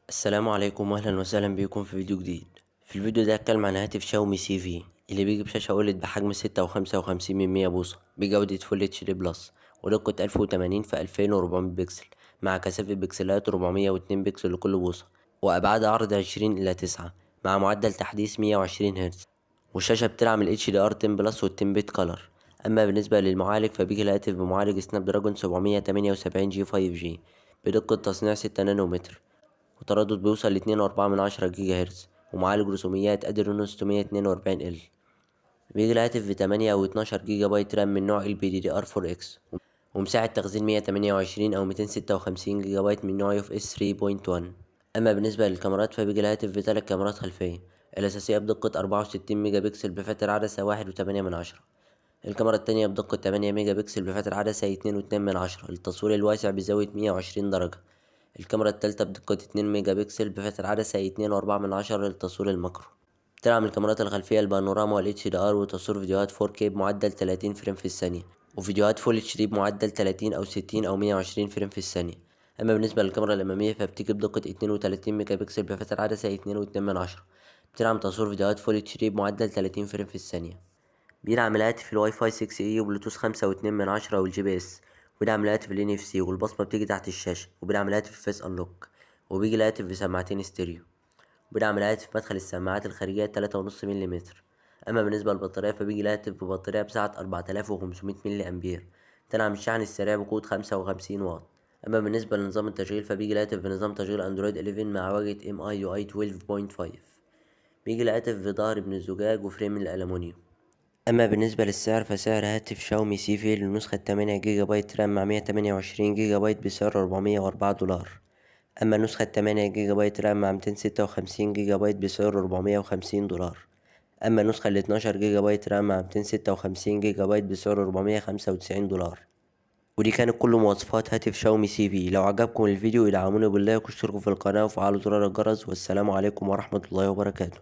السلام عليكم واهلا وسهلا بكم في فيديو جديد. في الفيديو ده هتكلم عن هاتف شاومي سي في اللي بيجي بشاشة أولد بحجم 6.55 بجودة فول اتش دي بلس ودقة 1080 في 2400 بكسل مع كثافة بكسلات 402 بكسل لكل بوصة، وأبعاد عرض 20:9 مع معدل تحديث 120 هرتز، والشاشة بتدعم ال HDR 10 بلس وال 10 بت كلر. أما بالنسبة للمعالج فبيجي الهاتف بمعالج سناب دراجون 778 جي 5G بدقة تصنيع 6 نانومتر، وتردد بيوصل ل2.4 جيجا هرتز، ومعالج رسوميات أدرينو 642 بيجي الهاتف ب8 أو 12 جيجا بايت رام من نوع LPDDR4X، ومساحة تخزين 128 أو 256 جيجا بايت من نوع UFS 3.1. أما بالنسبة للكاميرات فبيجي الهاتف بثلاث كاميرات خلفية، الأساسية بدقة 64 ميجا بكسل بفتر عدسة 1.8، الكاميرا التانية بدقة 8 ميجا بكسل بفتر عدسة 2.2 للتصوير الواسع بزاوية 120 درجة، الكاميرا التالتة بدقة 2 ميجا بكسل بفتر عدسة 2.4 للتصوير الماكرو. بتدعم الكاميرات الخلفية البانوراما وال HDR وتصوير فيديوهات 4K بمعدل 30 فريم في الثانية، وفيديوهات فول اتش دي بمعدل 30 أو 60 أو 120 فريم في الثانية. أما بالنسبة للكاميرا الأمامية فبتيجي بدقة 32 ميجا بكسل بفتر عدسة 2.2، بتدعم تصوير فيديوهات فول اتش دي بمعدل 30 فريم في الثانية. بيدعم الهاتف الواي فاي 6E وبلوتوث 5.2 والجي بي اس، وبيدعم الهاتف ال NFC والبصمة بتيجي تحت الشاشة، وبيدعم الهاتف الفيس انلوك، وبيجي الهاتف بسماعتين ستيريو، وبيدعم الهاتف مدخل السماعات الخارجية 3.5 ملم. أما بالنسبة للبطارية فبيجي الهاتف ببطارية بسعة 4500 ملي أمبير، تدعم الشحن السريع بقوة 55 واط. أما بالنسبة لنظام التشغيل فبيجي الهاتف بنظام تشغيل أندرويد 11 مع واجهة MIUI 12.5. بيجي الهاتف بظهر من الزجاج وفريم من الألمونيوم. أما بالنسبة للسعر فسعر هاتف شاومي سي في للنسخة 8 جيجا بايت رام مع 128 جيجا بايت بسعر 404 دولار. أما النسخة 8 جيجا بايت رام مع 256 جيجا بايت بسعر 450 دولار. أما النسخة 12 جيجا بايت رام مع 256 جيجا بايت بسعر 495 دولار. ودي كانت كل مواصفات هاتف شاومي سي في. لو عجبكم الفيديو ادعموني باللايك واشتركوا في القناة وفعلوا زرار الجرس، والسلام عليكم ورحمة الله وبركاته.